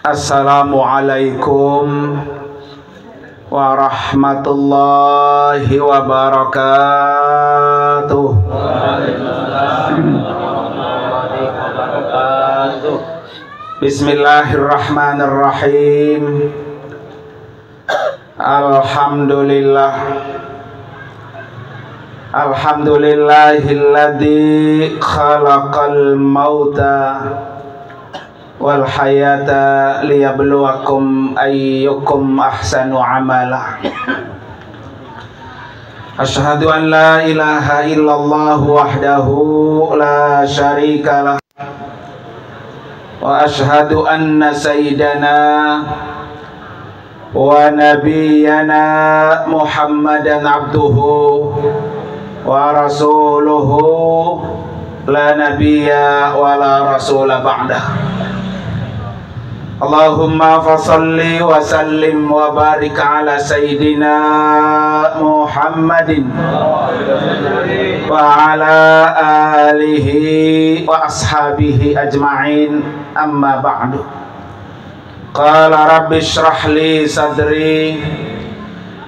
Assalamualaikum warahmatullahi wabarakatuh. Bismillahirrahmanirrahim. Alhamdulillahilladzi khalaqal mauta wal hayata liyabluwakum ayyukum ahsanu amala. Asyhadu an la ilaha illallah wahdahu la syarikalah wa asyhadu anna sayyidana wa nabiyyana Muhammadan abduhu wa rasuluhu la nabiyya wa la rasula ba'dah. Allahumma fasalli wa sallim wa barik ala sayyidina Muhammadin wa ala alihi wa ashabihi ajma'in, amma ba'du. Qala rabbi shrah li sadri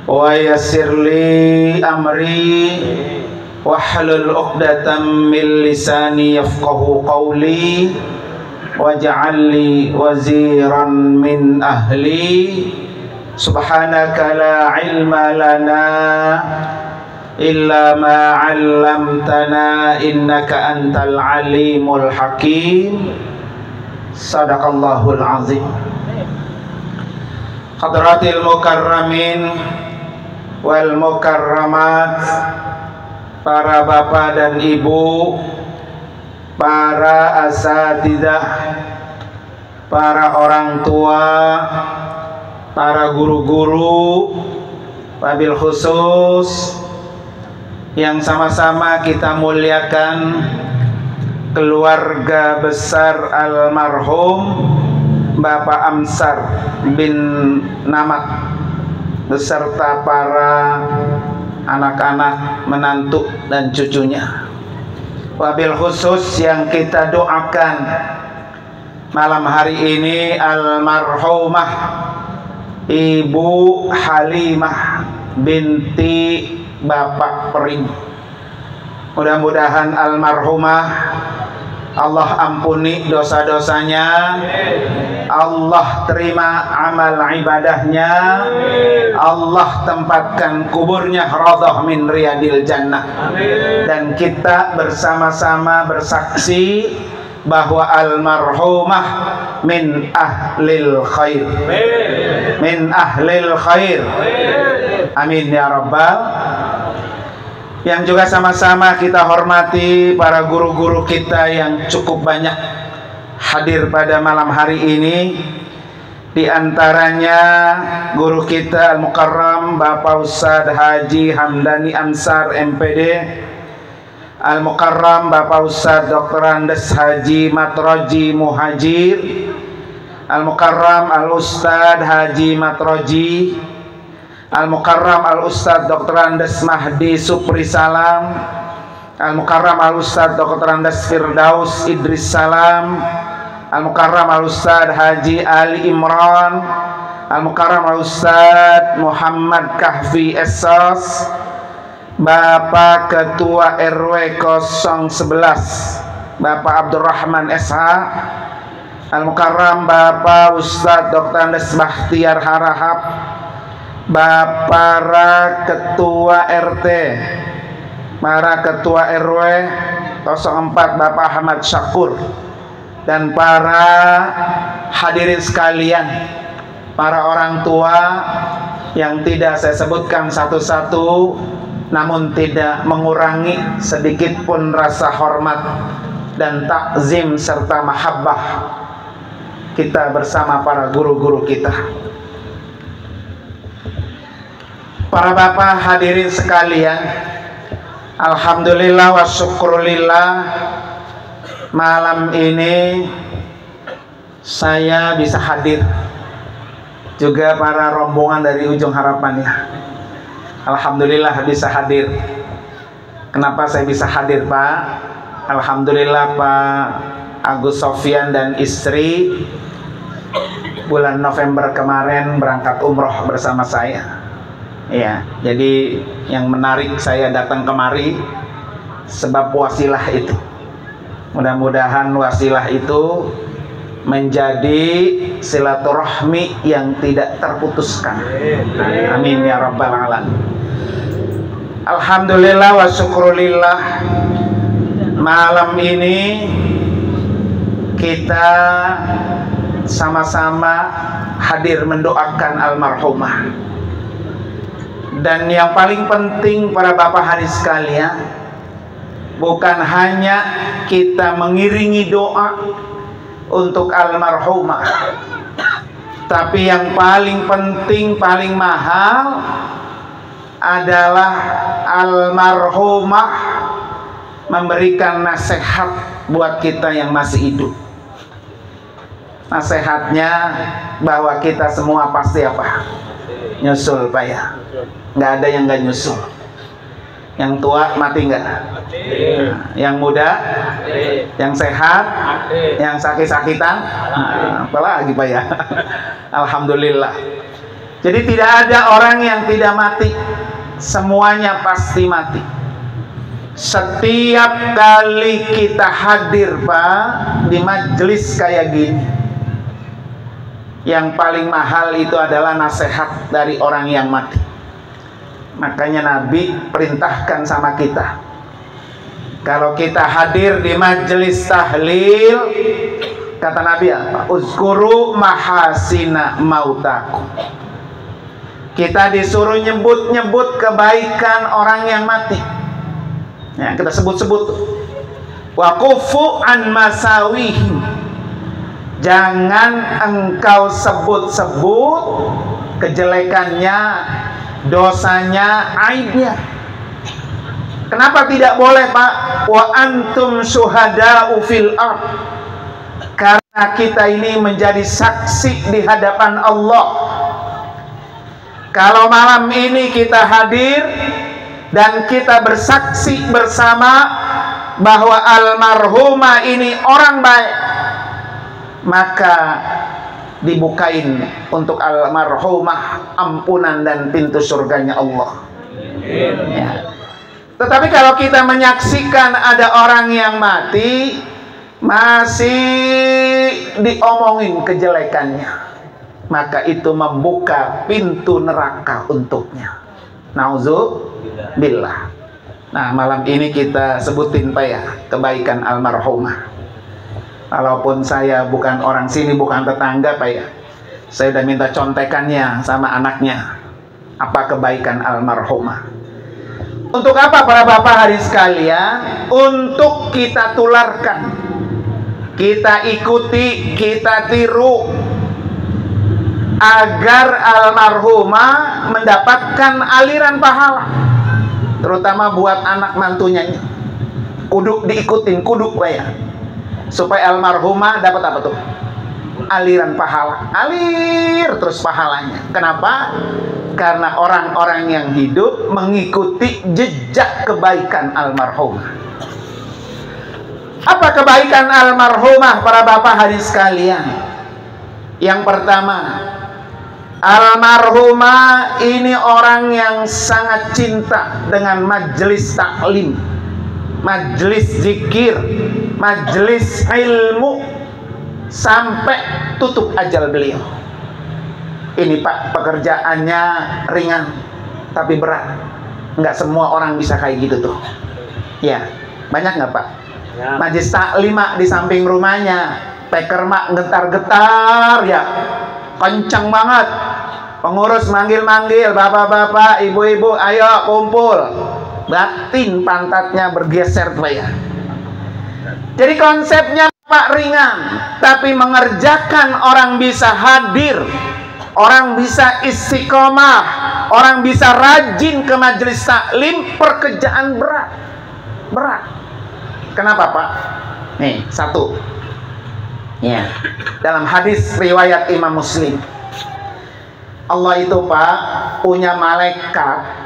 wa yassir li amri wahlul 'uqdatam min lisani yafqahu qawli waj'al li waziran min ahli. Subhanaka la ilma lana illa ma 'allamtana innaka antal alimul hakim. Sadaqallahul azim. Hadratil mukarramin wal mukarramat, para bapak dan ibu, para asatidzah, para orang tua, para guru-guru, wabil khusus yang sama-sama kita muliakan keluarga besar almarhum Bapak Amsar bin Namak beserta para anak-anak, menantu dan cucunya. Wabil khusus yang kita doakan malam hari ini almarhumah Ibu Halimah binti Bapak Pering. Mudah-mudahan almarhumah Allah ampuni dosa-dosanya, Allah terima amal ibadahnya, Allah tempatkan kuburnya radhah min riyadil jannah. Dan kita bersama-sama bersaksi bahwa almarhumah min ahlil khair, min ahlil khair, amin ya rabbal. Yang juga sama-sama kita hormati para guru-guru kita yang cukup banyak hadir pada malam hari ini. Di antaranya guru kita Al-Mukarram Bapak Ustadz Haji Hamdani Ansar MPD, Al-Mukarram Bapak Ustadz Dr. Andes Haji Matroji Muhajir, Al-Mukarram Al-Ustadz Haji Matroji, Al-Mukarram Al-Ustadz Dr. Andes Mahdi Supri Salam, Al-Mukarram Al-Ustadz Dr. Andes Firdaus Idris Salam, Al-Mukarram Al-Ustadz Haji Ali Imran, Al-Mukarram Al-Ustadz Muhammad Kahfi Esos, Bapak Ketua RW 011 Bapak Abdurrahman SH, Al-Mukarram Bapak Ustadz Dr. Andes Bahtiar Harahap, para ketua RT, para ketua RW 04 Bapak Ahmad Syakur, dan para hadirin sekalian, para orang tua yang tidak saya sebutkan satu-satu, namun tidak mengurangi sedikit pun rasa hormat dan takzim serta mahabbah kita bersama para guru-guru kita. Para bapak hadirin sekalian, alhamdulillah wa syukrulillah, malam ini saya bisa hadir, juga para rombongan dari Ujung Harapan ya. Alhamdulillah bisa hadir. Kenapa saya bisa hadir, Pak? Alhamdulillah Pak Agus Sofyan dan istri bulan November kemarin berangkat umroh bersama saya. Ya, jadi yang menarik saya datang kemari sebab wasilah itu. Mudah-mudahan wasilah itu menjadi silaturahmi yang tidak terputuskan. Amin ya rabbal alamin. Alhamdulillah wa syukrulillah, malam ini kita sama-sama hadir mendoakan almarhumah. Dan yang paling penting para bapak hari sekalian, bukan hanya kita mengiringi doa untuk almarhumah, tapi yang paling penting, paling mahal adalah almarhumah memberikan nasihat buat kita yang masih hidup. Nasihatnya bahwa kita semua pasti apa? Nyusul, Pak ya. Nggak ada yang nggak nyusul. Yang tua mati nggak? Yang muda? Yang sehat? Yang sakit-sakitan? Apalagi Pak ya. Alhamdulillah. Jadi tidak ada orang yang tidak mati. Semuanya pasti mati. Setiap kali kita hadir Pak di majelis kayak gini, yang paling mahal itu adalah nasihat dari orang yang mati. Makanya Nabi perintahkan sama kita, kalau kita hadir di majelis tahlil, kata Nabi apa? Uzkuru mahasina mautakum. Kita disuruh nyebut-nyebut kebaikan orang yang mati. Ya, kita sebut-sebut. Wa kufu an masawihim. Jangan engkau sebut-sebut kejelekannya, dosanya, aibnya. Kenapa tidak boleh Pak? Wa antum syuhada'u fil ardh. Karena kita ini menjadi saksi di hadapan Allah. Kalau malam ini kita hadir dan kita bersaksi bersama bahwa almarhumah ini orang baik, maka dibukain untuk almarhumah ampunan dan pintu surganya Allah. Ya. Tetapi kalau kita menyaksikan ada orang yang mati masih diomongin kejelekannya, maka itu membuka pintu neraka untuknya. Nauzubillah. Nah, malam ini kita sebutin Pak ya kebaikan almarhumah. Walaupun saya bukan orang sini, bukan tetangga Pak ya, saya udah minta contekannya sama anaknya. Apa kebaikan almarhumah? Untuk apa para bapak hari sekalian? Untuk kita tularkan, kita ikuti, kita tiru, agar almarhumah mendapatkan aliran pahala. Terutama buat anak mantunya, kudu diikutin, kudu Pak ya, supaya almarhumah dapat apa tuh? Aliran pahala, alir terus pahalanya. Kenapa? Karena orang-orang yang hidup mengikuti jejak kebaikan almarhumah. Apa kebaikan almarhumah para bapak hari sekalian? Yang pertama, almarhumah ini orang yang sangat cinta dengan majelis taklim, majelis zikir, majelis ilmu, sampai tutup ajal beliau. Ini Pak, pekerjaannya ringan tapi berat. Nggak semua orang bisa kayak gitu tuh. Ya, banyak nggak Pak? Ya. Majelis taklim di samping rumahnya, peker mak getar-getar ya, kencang banget. Pengurus manggil-manggil, bapak-bapak, ibu-ibu, ayo kumpul. Batin pantatnya bergeser Pak ya. Jadi konsepnya Pak ringan, tapi mengerjakan orang bisa hadir, orang bisa istiqomah, orang bisa rajin ke majelis taklim, pekerjaan berat. Berat. Kenapa Pak? Nih, satu. Ya. Dalam hadis riwayat Imam Muslim, Allah itu Pak punya malaikat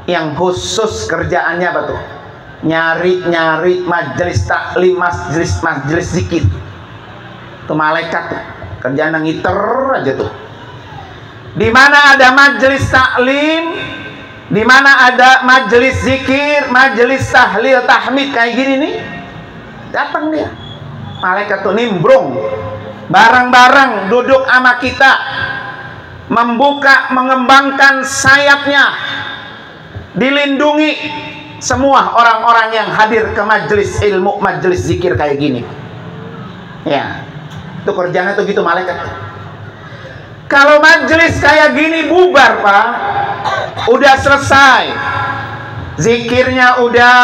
yang khusus kerjaannya apa tuh? Nyari-nyari majelis taklim, majelis zikir. Itu malaikat tuh. kerjaan ngiter aja tuh. Di mana ada majelis taklim, di mana ada majelis zikir, majelis tahlil tahmid kayak gini nih, datang dia. Malaikat tuh nimbrung, bareng-bareng duduk sama kita, membuka, mengembangkan sayapnya, dilindungi semua orang-orang yang hadir ke majelis ilmu, majelis zikir kayak gini. Ya, itu kerjanya tuh gitu malaikat. Kalau majelis kayak gini bubar, Pak, udah selesai, zikirnya udah,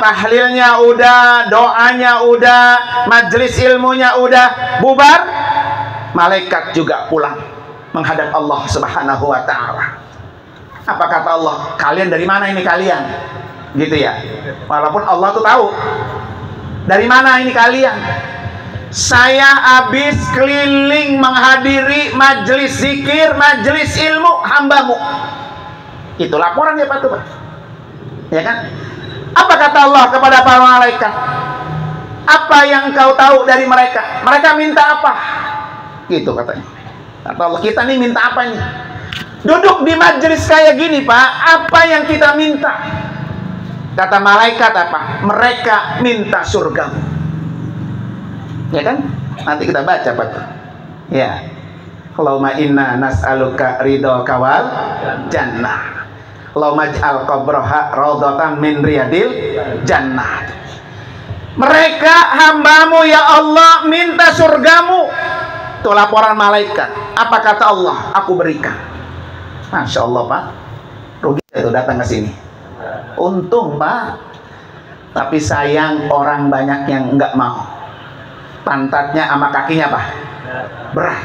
tahlilnya udah, doanya udah, majelis ilmunya udah bubar, malaikat juga pulang menghadap Allah Subhanahu wa ta'ala. Apa kata Allah? Kalian dari mana ini kalian? Gitu ya. Walaupun Allah tuh tahu dari mana ini kalian. Saya habis keliling menghadiri majelis zikir, majelis ilmu hambamu. Itu laporan ya Pak tuh, Pak. Ya kan? Apa kata Allah kepada para malaikat? Apa yang kau tahu dari mereka? Mereka minta apa? Gitu katanya. Kata Allah, kita nih minta apa nih? Duduk di majelis kayak gini, Pak, apa yang kita minta? Kata malaikat apa? Mereka minta surgamu. Ya kan? Nanti kita baca, Pak. Ya. Allahumma inna nas'aluka ridhaka wal jannah. Allahumma ij'al qabraha raudhatan min riyadil jannah. Mereka hambamu ya Allah minta surgamu. Itu laporan malaikat. Apa kata Allah? Aku berikan. Masya Allah, Pak. Rugi itu datang ke sini. Untung, Pak. Tapi sayang orang banyak yang nggak mau. Pantatnya sama kakinya, Pak. Berat.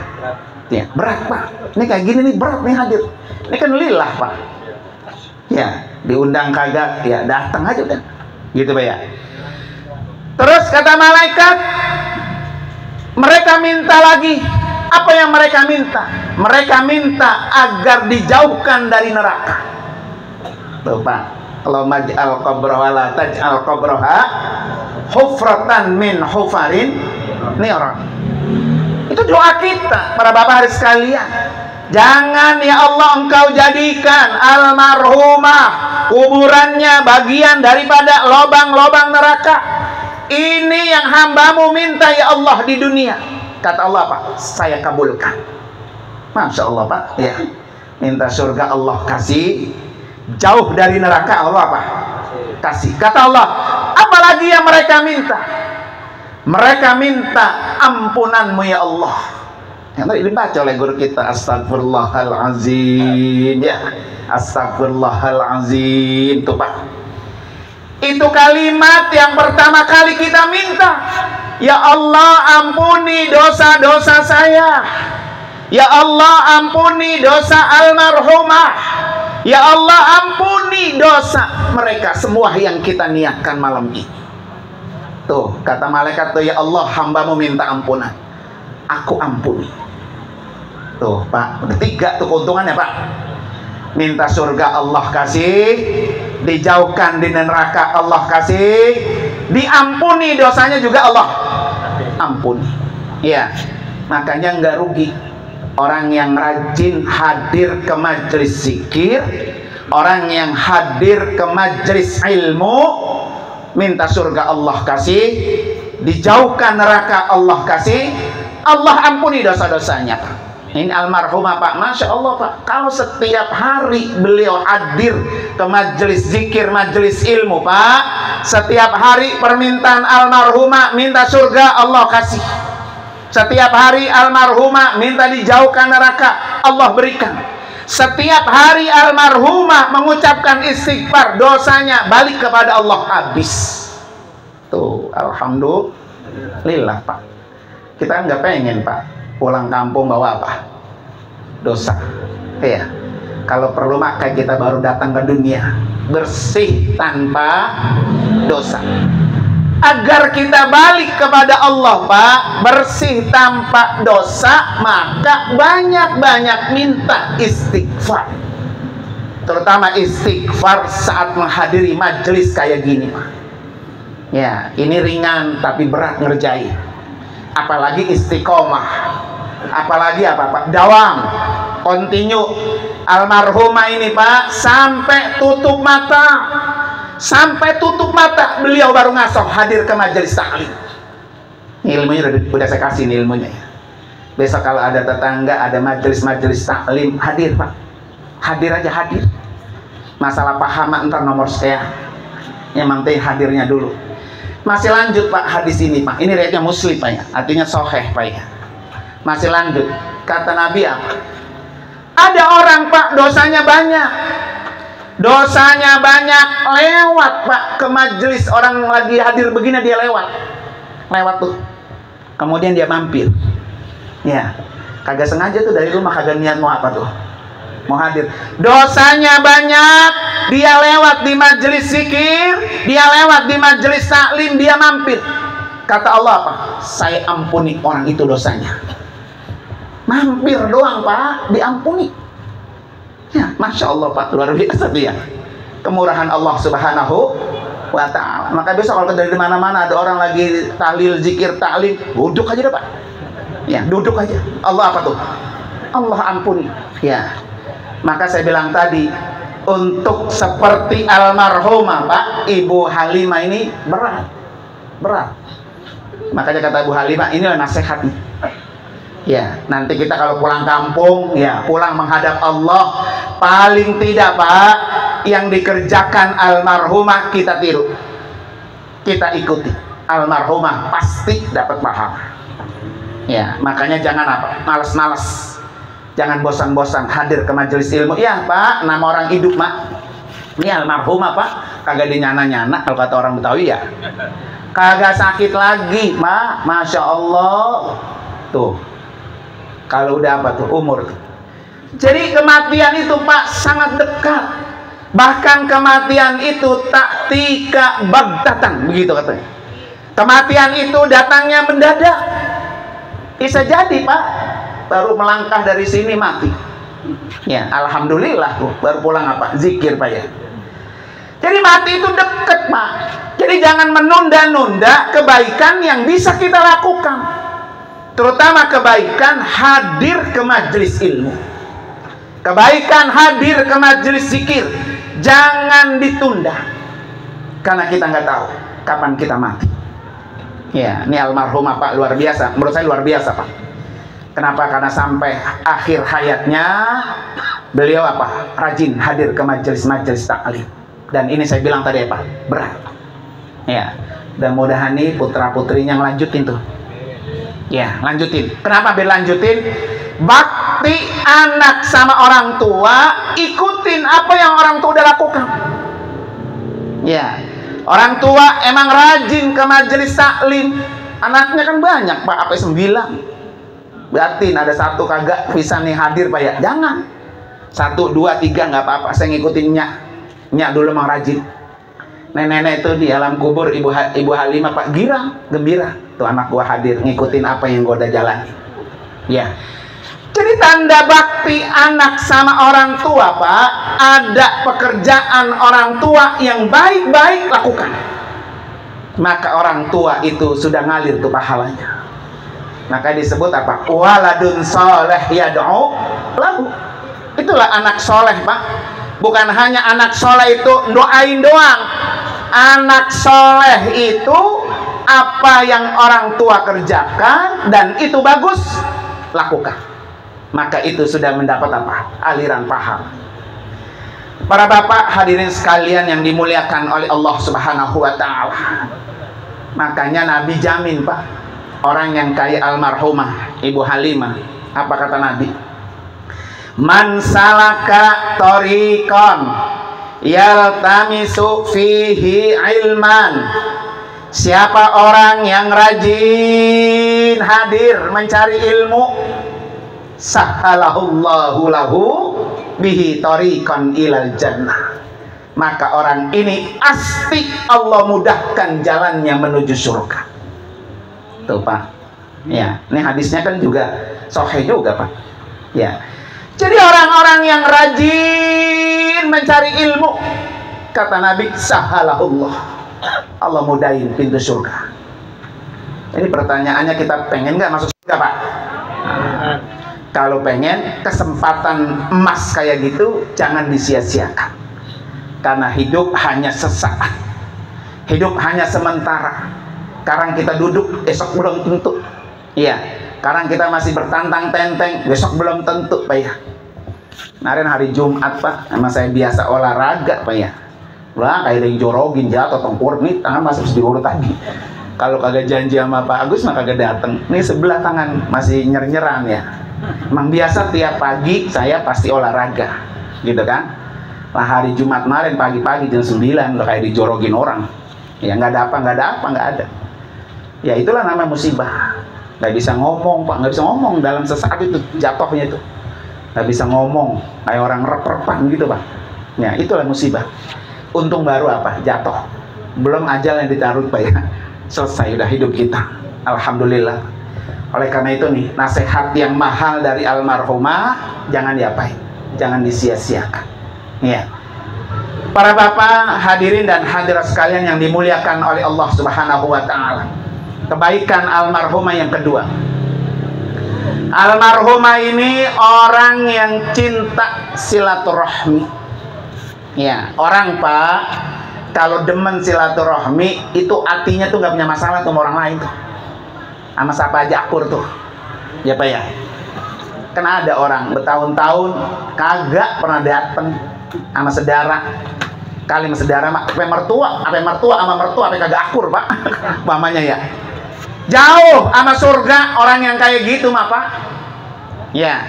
Ya, berat, Pak. Ini kayak gini nih berat nih hadir. Ini kan lillah, Pak. Ya, diundang kagak, ya datang aja udah. Gitu, Pak ya. Terus kata malaikat, mereka minta lagi. Apa yang mereka minta? Mereka minta agar dijauhkan dari neraka. Tuh, Pak. Allahumma ij'al qabraha wa la taj'al qabraha hufratan min hufarin nira. Itu doa kita para bapak hari sekalian. Jangan ya Allah engkau jadikan almarhumah kuburannya bagian daripada lobang-lobang neraka. Ini yang hambamu minta ya Allah di dunia. Kata Allah, Pak, saya kabulkan. Masya Allah, Pak. Ya, minta surga Allah kasih, jauh dari neraka Allah, Pak, kasih. Kata Allah, apalagi yang mereka minta? Mereka minta ampunanmu ya Allah. Yang tadi dibaca oleh guru kita, astagfirullahalazim, ya, astagfirullahalazim, tuh Pak. Itu kalimat yang pertama kali kita minta. Ya Allah ampuni dosa-dosa saya. Ya Allah ampuni dosa almarhumah. Ya Allah ampuni dosa mereka semua yang kita niatkan malam ini. Tuh kata malaikat tuh, ya Allah hambamu minta ampunan, aku ampuni. Tuh Pak, udah 3 tuh keuntungannya Pak. Minta surga Allah kasih, dijauhkan di neraka Allah kasih, diampuni dosanya juga Allah ampuni. Ya, makanya nggak rugi orang yang rajin hadir ke majelis zikir, orang yang hadir ke majelis ilmu, minta surga Allah kasih, dijauhkan neraka Allah kasih, Allah ampuni dosa-dosanya. Ini almarhumah Pak, Masya Allah Pak, kalau setiap hari beliau hadir ke majelis zikir, majelis ilmu Pak, setiap hari permintaan almarhumah minta surga Allah kasih, setiap hari almarhumah minta dijauhkan neraka Allah berikan, setiap hari almarhumah mengucapkan istighfar, dosanya balik kepada Allah habis. Tuh alhamdulillah Pak. Kita nggak pengen Pak pulang kampung bawa apa? Dosa. Iya. Kalau perlu maka kita baru datang ke dunia bersih tanpa dosa. Agar kita balik kepada Allah Pak, bersih tanpa dosa, maka banyak-banyak minta istighfar. Terutama istighfar saat menghadiri majelis kayak gini Pak. Ya, ini ringan tapi berat ngerjain. Apalagi istiqomah. Apalagi apa Pak? Dawam, continue. Almarhumah ini Pak sampai tutup mata beliau baru ngasoh hadir ke majelis taklim. Ilmunya udah saya kasih nih ilmunya. Besok kalau ada tetangga ada majelis taklim, hadir Pak. Hadir aja, hadir. Masalah paham ntar nomor sekian. Yang penting hadirnya dulu. Masih lanjut Pak hadis ini Pak. Ini riwayatnya Muslim Pak ya. Artinya sahih Pak ya. Masih lanjut. Kata Nabi apa? Ada orang Pak dosanya banyak. Dosanya banyak, lewat Pak ke majelis, orang lagi hadir begini dia lewat tuh. Kemudian dia mampir. Ya, kagak sengaja tuh dari rumah, kagak niat mau apa tuh, mau hadir. Dosanya banyak, dia lewat di majelis zikir, dia lewat di majelis taklim, dia mampir. Kata Allah apa? Saya ampuni orang itu dosanya. Mampir doang Pak, diampuni. Ya, Masya Allah Pak, luar biasa tuh ya kemurahan Allah Subhanahu wa Ta'ala. Maka besok kalau dari mana-mana ada orang lagi tahlil, zikir, taklim, duduk aja deh Pak. Ya, duduk aja. Allah apa tuh? Allah ampuni. Ya. Maka saya bilang tadi, untuk seperti almarhumah Pak, Ibu Halimah ini berat. Makanya kata Ibu Halimah, inilah nasihat nih. Ya, nanti kita kalau pulang kampung, ya pulang menghadap Allah, paling tidak Pak, yang dikerjakan almarhumah kita tiru, kita ikuti. Almarhumah pasti dapat pahala. Ya, makanya jangan apa, malas-malas, jangan bosan-bosan hadir ke majelis ilmu. Ya Pak, nama orang hidup Mak, ini almarhumah Pak, kagak dinyana-nyana kalau kata orang Betawi ya, kagak sakit lagi Mak, Masya Allah tuh. Kalau udah apa tuh umur. Jadi kematian itu Pak sangat dekat. Bahkan kematian itu taktika baghtatan, begitu katanya. Kematian itu datangnya mendadak. Bisa jadi Pak, baru melangkah dari sini mati. Ya, alhamdulillah tuh, baru pulang apa? Zikir Pak ya. Jadi mati itu dekat Pak. Jadi jangan menunda-nunda kebaikan yang bisa kita lakukan. Terutama kebaikan hadir ke majelis ilmu, kebaikan hadir ke majelis zikir, jangan ditunda, karena kita nggak tahu kapan kita mati. Ya, ini almarhumah Pak luar biasa, menurut saya luar biasa Pak. Kenapa? Karena sampai akhir hayatnya beliau apa? Rajin hadir ke majelis taklim. Dan ini saya bilang tadi ya Pak, berat. Ya, dan mudahan nih putra putrinya ngelanjutin tuh. Ya, lanjutin. Kenapa berlanjutin? Bakti anak sama orang tua, ikutin apa yang orang tua udah lakukan. Ya, orang tua emang rajin ke majelis taklim, anaknya kan banyak Pak, apa 9. Berarti ada satu kagak bisa nih hadir Pak ya. Jangan. 1, 2, 3 nggak apa-apa. Saya ngikutin nyak dulu emang rajin. Nenek-nenek itu di alam kubur, Ibu Halimah Pak girang, gembira. Tuh anak gua hadir, ngikutin apa yang gua udah jalani. Ya. Jadi tanda bakti anak sama orang tua Pak, ada pekerjaan orang tua yang baik-baik lakukan. Maka orang tua itu sudah ngalir tuh pahalanya. Maka disebut apa? Waladun soleh yad'u lahu. Itulah anak soleh Pak. Bukan hanya anak soleh itu doain doang. Anak soleh itu apa yang orang tua kerjakan dan itu bagus, lakukan. Maka itu sudah mendapat apa? Aliran pahala. Para bapak hadirin sekalian yang dimuliakan oleh Allah Subhanahu wa Ta'ala. Makanya Nabi jamin Pak, orang yang kayak almarhumah Ibu Halimah, apa kata Nabi? Man salaka tariqan yaltamisu fihi ilman. Siapa orang yang rajin hadir mencari ilmu, sahalahullahu lahu bihi tariqan ilal jannah. Maka orang ini pasti Allah mudahkan jalannya menuju surga. Tuh Pak. Ya, ini hadisnya kan juga sahih juga Pak. Ya. Jadi orang-orang yang rajin mencari ilmu, kata Nabi, sahalahullah, Allah mudahin pintu surga. Ini pertanyaannya, kita pengen nggak masuk surga Pak? Kalau pengen kesempatan emas kayak gitu, jangan disia-siakan. Karena hidup hanya sesaat, hidup hanya sementara. Sekarang kita duduk, esok belum tentu. Iya, sekarang kita masih bertantang-tenteng, besok belum tentu, Pak ya. Kemarin hari Jumat, Pak, emang saya biasa olahraga, Pak ya. Wah, kayak yang jorogin jatuh tengkur nih, tangan masih harus diurut tadi. Kalau kagak janji sama Pak Agus, mah kagak dateng. Nih sebelah tangan masih nyer-nyeran ya. Emang biasa tiap pagi saya pasti olahraga, gitu kan? Nah, hari Jumat kemarin pagi-pagi jam 9 udah kayak dijorogin orang. Ya nggak ada apa, nggak ada. Ya itulah namanya musibah. Nggak bisa ngomong, Pak, nggak bisa ngomong dalam sesaat itu jatuhnya itu. Nggak bisa ngomong, kayak orang rep-repan gitu, Pak. Ya itulah musibah. Untung baru apa? Jatuh. Belum ajal yang ditaruh, Pak ya. Selesai udah hidup kita. Alhamdulillah. Oleh karena itu nih, nasihat yang mahal dari almarhumah jangan diapain, jangan disia-siakan. Ya. Para bapak, hadirin dan hadirat sekalian yang dimuliakan oleh Allah Subhanahu wa taala. Kebaikan almarhumah yang kedua. Almarhumah ini orang yang cinta silaturahmi. Ya, orang Pak kalau demen silaturahmi itu artinya tuh nggak punya masalah sama orang lain tuh. Sama siapa aja akur tuh. Ya Pak ya. Karena ada orang bertahun-tahun kagak pernah dateng sama saudara. Kali sama saudara mak, apa mertua sama mertua apa kagak akur, Pak. Mamanya ya. Jauh sama surga orang yang kayak gitu mah, Pak. Ya.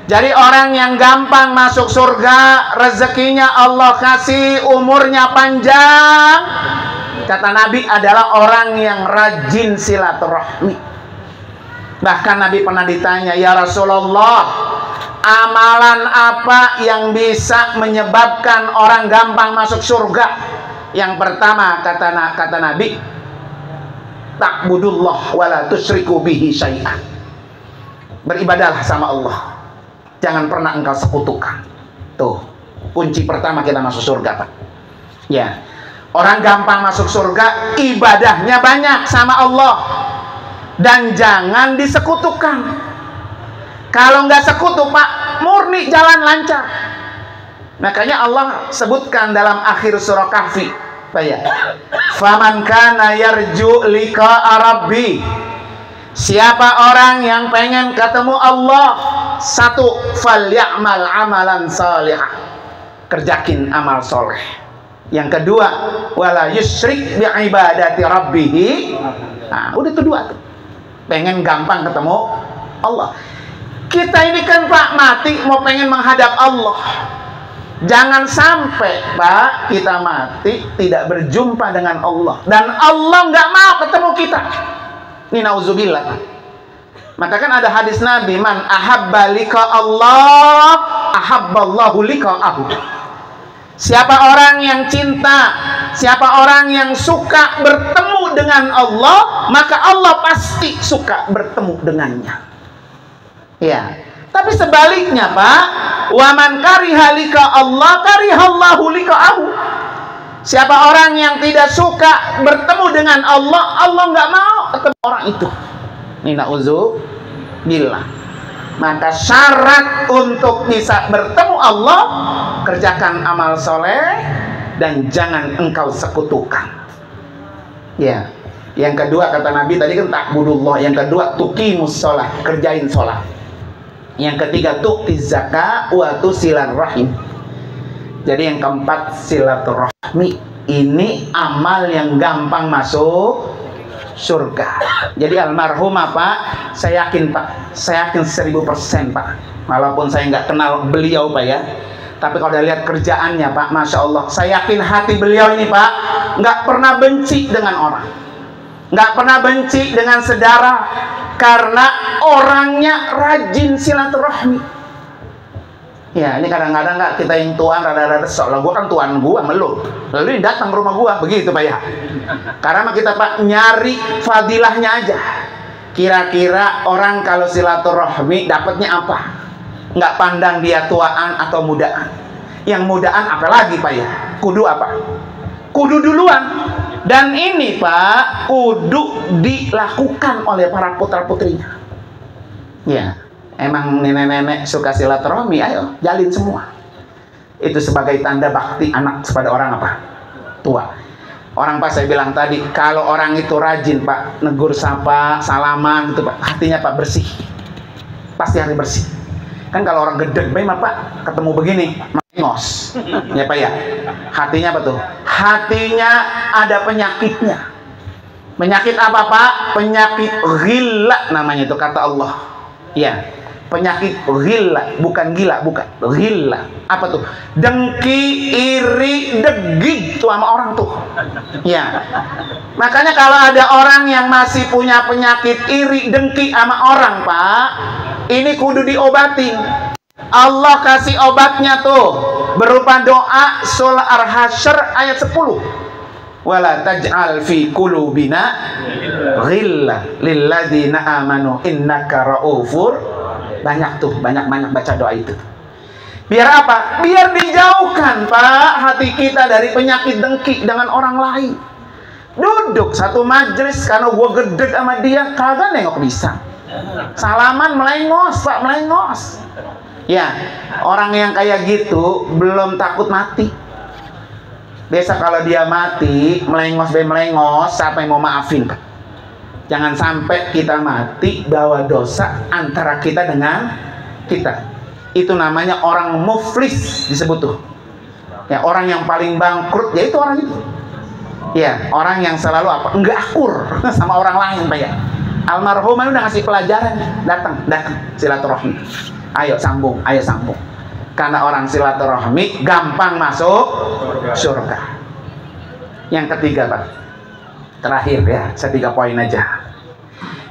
Jadi orang yang gampang masuk surga, rezekinya Allah kasih, umurnya panjang. Kata Nabi adalah orang yang rajin silaturahmi. Bahkan Nabi pernah ditanya, "Ya Rasulullah, amalan apa yang bisa menyebabkan orang gampang masuk surga?" Yang pertama kata Nabi, "Ta'budullah wa la tusyriku bihi syai'an." Beribadahlah sama Allah. Jangan pernah engkau sekutukan. Tuh, kunci pertama kita masuk surga, Pak. Ya. Orang gampang masuk surga, ibadahnya banyak sama Allah. Dan jangan disekutukan. Kalau nggak sekutu, Pak, murni jalan lancar. Makanya Allah sebutkan dalam akhir surah Kahfi, Pak ya. Faman kana yarju liqa'a rabbi. Siapa orang yang pengen ketemu Allah, satu, falyamal amalan salihah. Kerjakin amal soleh. Yang kedua, wala yusyrik bi ibadati rabbih. Nah, udah itu dua tuh. Pengen gampang ketemu Allah. Kita ini kan Pak mati mau pengen menghadap Allah. Jangan sampai Pak kita mati tidak berjumpa dengan Allah dan Allah nggak mau ketemu kita. Ini nauzubillah. Maka kan ada hadis Nabi, man ahabba liqa Allah ahabballahu liqa'ahu. Siapa orang yang cinta, siapa orang yang suka bertemu dengan Allah, maka Allah pasti suka bertemu dengannya. Ya. Tapi sebaliknya, Pak, waman kariha liqa Allah karihallahu liqa'ahu. Siapa orang yang tidak suka bertemu dengan Allah, Allah nggak mau ketemu orang itu. Ini na'udzubillah. Maka syarat untuk bisa bertemu Allah, kerjakan amal soleh dan jangan engkau sekutukan. Ya. Yang kedua kata Nabi tadi kan ta'budullah. Yang kedua tuqimus sholat, kerjain sholat. Yang ketiga tu'tiz zakat wa tusilar rahim. Jadi yang keempat silaturahmi. Ini amal yang gampang masuk surga. Jadi almarhumah Pak, saya yakin Pak, saya yakin 1000% Pak. Walaupun saya nggak kenal beliau Pak ya, tapi kalau udah lihat kerjaannya Pak, Masya Allah, saya yakin hati beliau ini Pak nggak pernah benci dengan orang, nggak pernah benci dengan saudara, karena orangnya rajin silaturahmi. Ya, ini kadang-kadang nggak kita yang tuan rada-rada sok lah, gua kan tuan gua melu, lalu ini datang ke rumah gua begitu Pak ya. Karena kita Pak nyari fadilahnya aja. Kira-kira orang kalau silaturahmi dapatnya apa? Nggak pandang dia tuaan atau mudaan. Yang mudaan apalagi Pak ya? Kudu apa? Kudu duluan. Dan ini Pak, kudu dilakukan oleh para putra-putrinya. Ya, emang nenek-nenek suka silaturahmi, ayo jalin semua. Itu sebagai tanda bakti anak kepada orang apa? Tua. Orang Pak saya bilang tadi, kalau orang itu rajin Pak, negur sapa, salaman gitu Pak, hatinya Pak bersih. Pasti hati bersih. Kan kalau orang gedeg memang Pak, ketemu begini, melengos. Ya Pak ya. Hatinya apa tuh? Hatinya ada penyakitnya. Penyakit apa Pak? Penyakit ghilla namanya itu kata Allah. Ya. Penyakit ghilla, bukan gila, bukan ghilla. Apa tuh? Dengki, iri, degil tuh sama orang tuh. Ya. Makanya kalau ada orang yang masih punya penyakit iri, dengki sama orang, Pak, ini kudu diobatin. Allah kasih obatnya tuh berupa doa surah Al-Hasyr ayat 10. Wala taj'al fi qulubina ghillah lilladzina amanu innaka raufur. Banyak tuh, banyak baca doa itu. Biar apa? Biar dijauhkan Pak hati kita dari penyakit dengki dengan orang lain. Duduk satu majelis karena gua gedeg sama dia, kagak nengok bisa. Salaman melengos Pak, melengos. Ya, orang yang kayak gitu belum takut mati. Biasa kalau dia mati, melengos siapa yang mau maafin Pak? Jangan sampai kita mati bawa dosa antara kita dengan kita. Itu namanya orang muflis disebut tuh. Ya, orang yang paling bangkrut ya itu orang itu. Ya, orang yang selalu apa? Enggak akur sama orang lain Pak ya. Almarhum udah ngasih pelajaran, datang silaturahmi. Ayo sambung. Karena orang silaturahmi gampang masuk surga. Yang ketiga Pak, terakhir ya, saya 3 poin aja.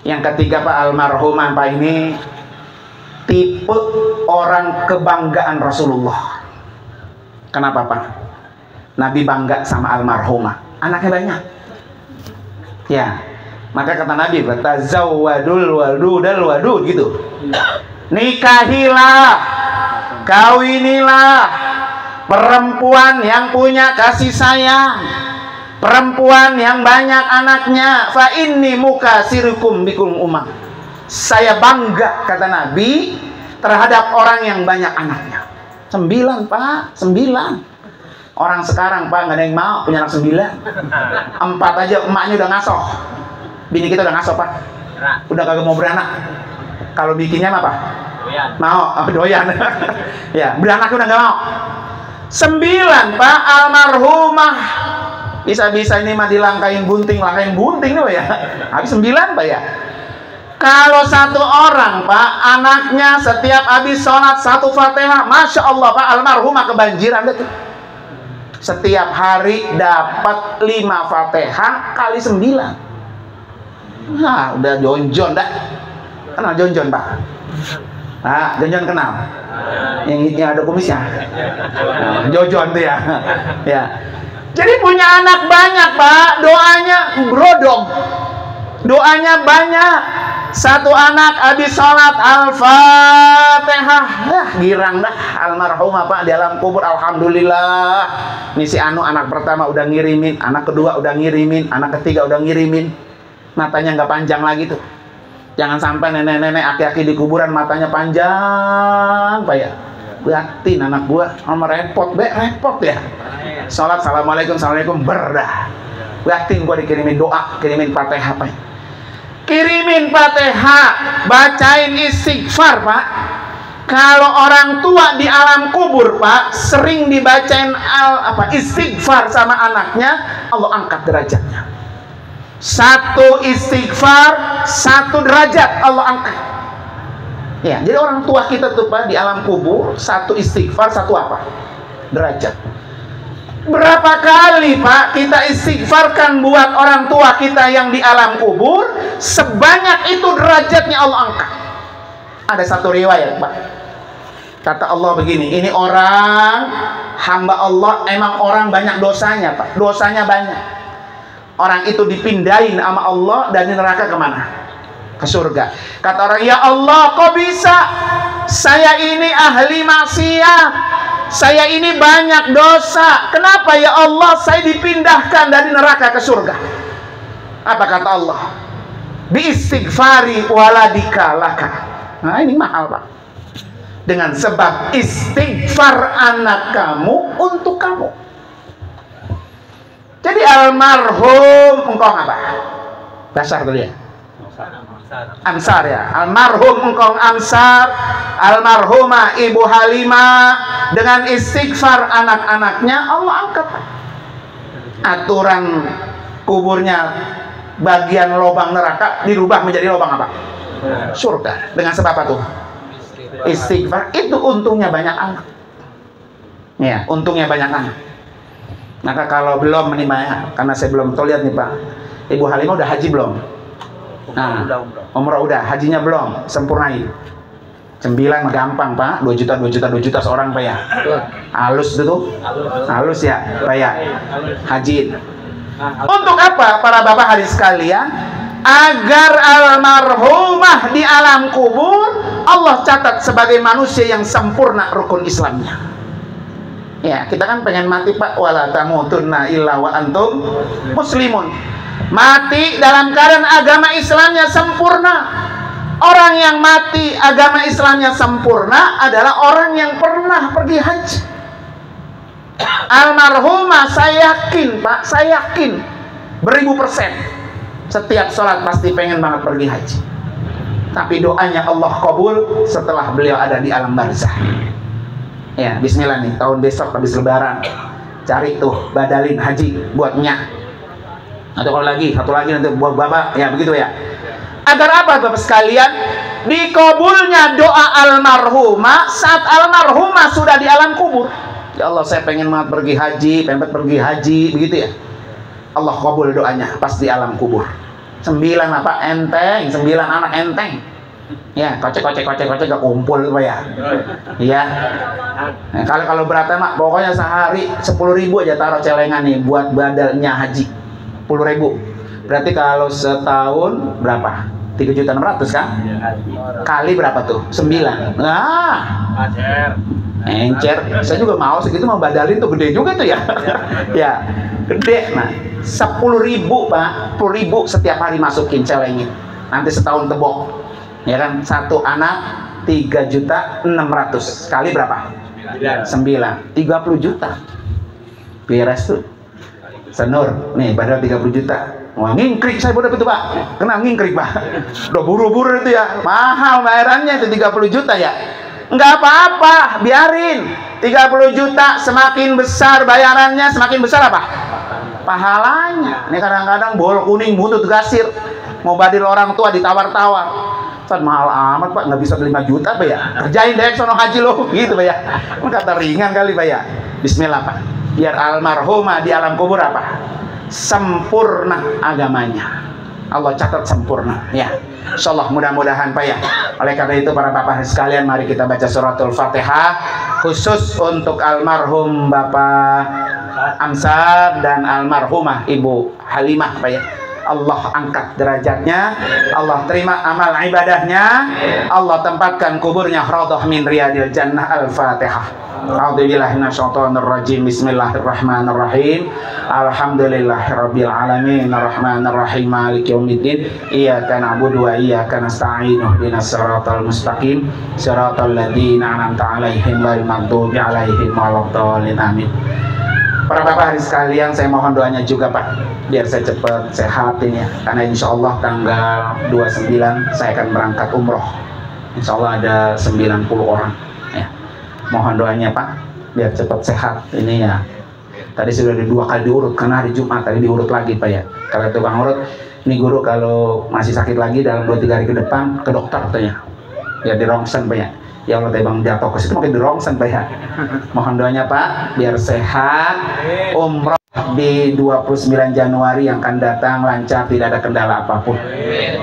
Yang ketiga Pak, almarhumah Pak ini tipe orang kebanggaan Rasulullah. Kenapa Pak? Nabi bangga sama almarhumah, anaknya banyak. Ya, maka kata Nabi, tazawwadul wadud gitu. Nikahilah, kawinilah perempuan yang punya kasih sayang, perempuan yang banyak anaknya. Fa inni mukasirukum bikum umam. Saya bangga kata Nabi terhadap orang yang banyak anaknya. 9 Pak, 9. Orang sekarang Pak nggak ada yang mau punya anak 9. 4 aja emaknya udah ngasoh. Bini kita udah ngasoh Pak. Udah kagak mau beranak. Kalau bikinnya apa Pak? Mau, doyan. Ya, beranak udah nggak mau. 9 Pak, almarhumah. Bisa-bisa ini mah dilangkain bunting tuh ya. Habis 9 Pak ya. Kalau satu orang Pak, anaknya setiap habis sholat 1 Fatihah, Masya Allah Pak, almarhumah kebanjiran deh tuh. Setiap hari dapat 5 Fatihah kali 9. Nah, udah jonjon dah. Kenal jonjon Pak? Nah, jonjon kenal? Yang ada kumisnya. Nah, jonjon tuh ya. Ya. Jadi punya anak banyak Pak, doanya brodong, doanya banyak. Satu anak habis sholat Al-Fatihah, girang dah almarhumah Pak di alam kubur. Alhamdulillah, ini si Anu anak pertama udah ngirimin, anak kedua udah ngirimin, anak ketiga udah ngirimin. Matanya nggak panjang lagi tuh. Jangan sampai nenek-nenek aki-aki di kuburan matanya panjang Pak ya. Liatin anak gua, sama repot ya. Sholat assalamualaikum berdah. Liatin gua dikirimin doa, kirimin Fatihah Pak. Kirimin Fatihah, bacain istighfar Pak. Kalau orang tua di alam kubur Pak sering dibacain istighfar sama anaknya, Allah angkat derajatnya. 1 istighfar 1 derajat Allah angkat. Ya, jadi orang tua kita tuh Pak di alam kubur 1 istighfar 1 apa? Derajat. Berapa kali Pak kita istighfarkan buat orang tua kita yang di alam kubur, sebanyak itu derajatnya Allah angkat. Ada 1 riwayat Pak, kata Allah begini, ini orang hamba Allah, emang orang banyak dosanya Pak, dosanya banyak. Orang itu dipindahin sama Allah dari neraka kemana? Ke surga. Kata orang, ya Allah kok bisa? Saya ini ahli maksiat, saya ini banyak dosa, kenapa ya Allah saya dipindahkan dari neraka ke surga? Apa kata Allah? Bi istighfari waladika laka. Nah ini mahal Pak. Dengan sebab istighfar anak kamu untuk kamu. Jadi almarhum engkau apa? Basar tadi ya? Ansar ya. Almarhum engkau Ansar, almarhumah Ibu Halimah, dengan istighfar anak-anaknya Allah angkat. Aturan kuburnya bagian lubang neraka dirubah menjadi lubang apa? Surga. Dengan sebab apa tuh? Istighfar. Itu untungnya banyak anak. Ya, untungnya banyak anak. Maka kalau belum menimanya, karena saya belum tahu, lihat nih Pak, Ibu Halimah udah haji belum? Nah, umrah udah, hajinya belum, sempurnain. 9 gampang Pak, 2 juta seorang Pak ya. Halus itu tuh, halus ya Pak ya, haji. Untuk apa para bapak hari sekalian? Agar almarhumah di alam kubur Allah catat sebagai manusia yang sempurna rukun Islamnya. Ya, kita kan pengen mati Pak, wala tamutunna illa wa antum muslimun. Mati dalam keadaan agama Islamnya sempurna. Orang yang mati agama Islamnya sempurna adalah orang yang pernah pergi haji. Almarhumah saya yakin Pak, saya yakin beribu persen setiap sholat pasti pengen banget pergi haji. Tapi doanya Allah kabul setelah beliau ada di alam barzah. Ya, bismillah nih, tahun besok habis lebaran cari tuh badalin haji buat nyak. Atau kalau lagi, satu lagi nanti buat bapak, ya begitu ya. Agar apa bapak sekalian? Dikabulnya doa almarhumah saat almarhumah sudah di alam kubur. Ya Allah, saya pengen banget pergi haji, pengen pergi haji, begitu ya. Allah kabul doanya pas di alam kubur. 9 apa enteng, 9 anak enteng. Ya, kocek gak kumpul Pak ya. Iya. Nah, kalau beratnya mak, pokoknya sehari 10.000 aja taruh celengan nih buat badalnya haji. 10.000. Berarti kalau setahun berapa? 3.600.000 kan? Kali berapa tuh? 9. Nah, encer. Saya juga mau segitu, mau badalin tuh gede juga tuh ya. Ya, gede. Nah, 10.000 Pak, 10.000 setiap hari masukin celengin. Nanti setahun tebok. Ya kan, satu anak 3.600.000 kali berapa? 9. 30 juta. Beres tuh. Senur, nih padahal 30 juta. Wah, ngingkrik saya bodoh itu Pak. Kena ngingkrik Pak. Udah buru-buru itu ya. Mahal bayarannya itu 30 juta ya. Enggak apa-apa, biarin. 30 juta semakin besar bayarannya, semakin besar apa? Pahalanya. Ini kadang-kadang bol kuning buntut gasir. Mau badil orang tua ditawar-tawar. Mahal amat Pak, nggak bisa 5 juta Pak ya. Kerjain deh sono haji lo, gitu Pak ya. Kata ringan kali Pak ya. Bismillah Pak. Biar almarhumah di alam kubur apa? Sempurna agamanya. Allah catat sempurna ya. Insyaallah mudah-mudahan Pak ya. Oleh karena itu para bapak sekalian, mari kita baca suratul Fatihah khusus untuk almarhum Bapak Ansar dan almarhumah Ibu Halimah Pak ya. Allah angkat derajatnya, Allah terima amal ibadahnya, Allah tempatkan kuburnya raudhah min riyadil jannah. Al-Fatihah. A'udzubillahi minasyaitonir rajim. Bismillahirrahmanirrahim. Alhamdulillahirabbil alamin arrahmanir rahim maliki yaumiddin. Iyyaka na'budu wa iyyaka nasta'in. Ihdinas siratal mustaqim. Siratal ladzina an'amta 'alaihim ghairil maghdubi 'alaihim waladdallin. Amin. Para bapak hari sekalian, saya mohon doanya juga Pak, biar saya cepat sehat ini ya. Karena insya Allah tanggal 29 saya akan berangkat umroh. Insya Allah ada 90 orang ya. Mohon doanya Pak, biar cepat sehat ini ya. Tadi sudah ada 2 kali diurut, karena hari Jumat tadi diurut lagi Pak ya. Kalau tukang urut, ini guru kalau masih sakit lagi dalam 2-3 hari ke depan ke dokter katanya. Ya di rongsen Pak ya. Ya Allah, bang jatuh ke situ makin dirongsen Pak ya. Mohon doanya Pak biar sehat, umroh di 29 Januari yang akan datang lancar, tidak ada kendala apapun.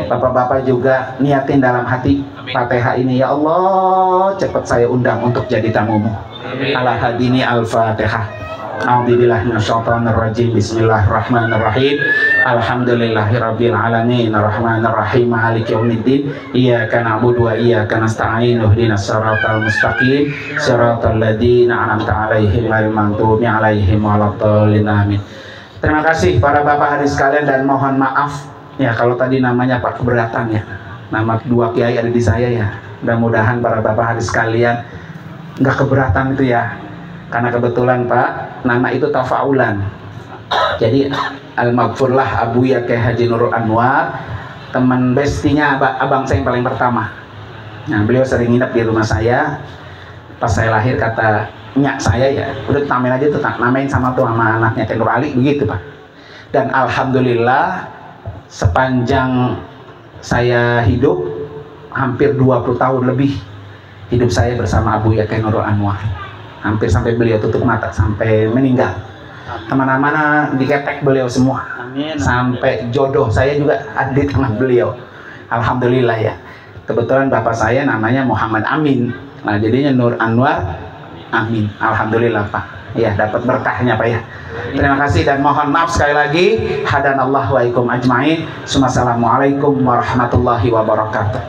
Bapak-bapak juga niatin dalam hati Fatihah ini, ya Allah cepat saya undang untuk jadi tamumu. Ala hadini al-Fatihah. A'udzubillahi minasyaitonir rajim. Bismillahirrahmanirrahim. Alhamdulillahirabbil alamin arrahmanir rahim maliki yaumiddin. Iyyaka na'budu wa iyyaka nasta'in. Ihdinas siratal mustaqim. Siratal ladzina an'amta 'alaihim ghairil maghdubi 'alaihim waladdallin. Amin. Terima kasih para bapak hari sekalian, dan mohon maaf ya kalau tadi namanya Pak keberatan ya. Nama 2 kiai ada di saya ya. Mudah-mudahan para bapak hadis sekalian nggak keberatan itu ya, karena kebetulan Pak nama itu tafaulan. Jadi al-maghfurlah Abuya Kyai Haji Nurul Anwar, teman bestinya abang saya yang paling pertama. Nah, beliau sering nginep di rumah saya. Pas saya lahir kata nyak saya, ya udah namain aja tuh, namain sama tuh sama anaknya Kyai Nur Ali begitu Pak. Dan alhamdulillah sepanjang saya hidup hampir 20 tahun lebih hidup saya bersama Abuya Kyai Nurul Anwar, hampir sampai beliau tutup mata sampai meninggal. Kemana-mana diketek beliau semua. Amin. Sampai jodoh saya juga ada di tengah beliau. Alhamdulillah ya. Kebetulan bapak saya namanya Muhammad Amin. Nah jadinya Nur Anwar Amin. Alhamdulillah Pak. Ya dapat berkahnya Pak ya. Terima kasih dan mohon maaf sekali lagi. Hadanallahu wa ikum ajmain. Assalamualaikum warahmatullahi wabarakatuh.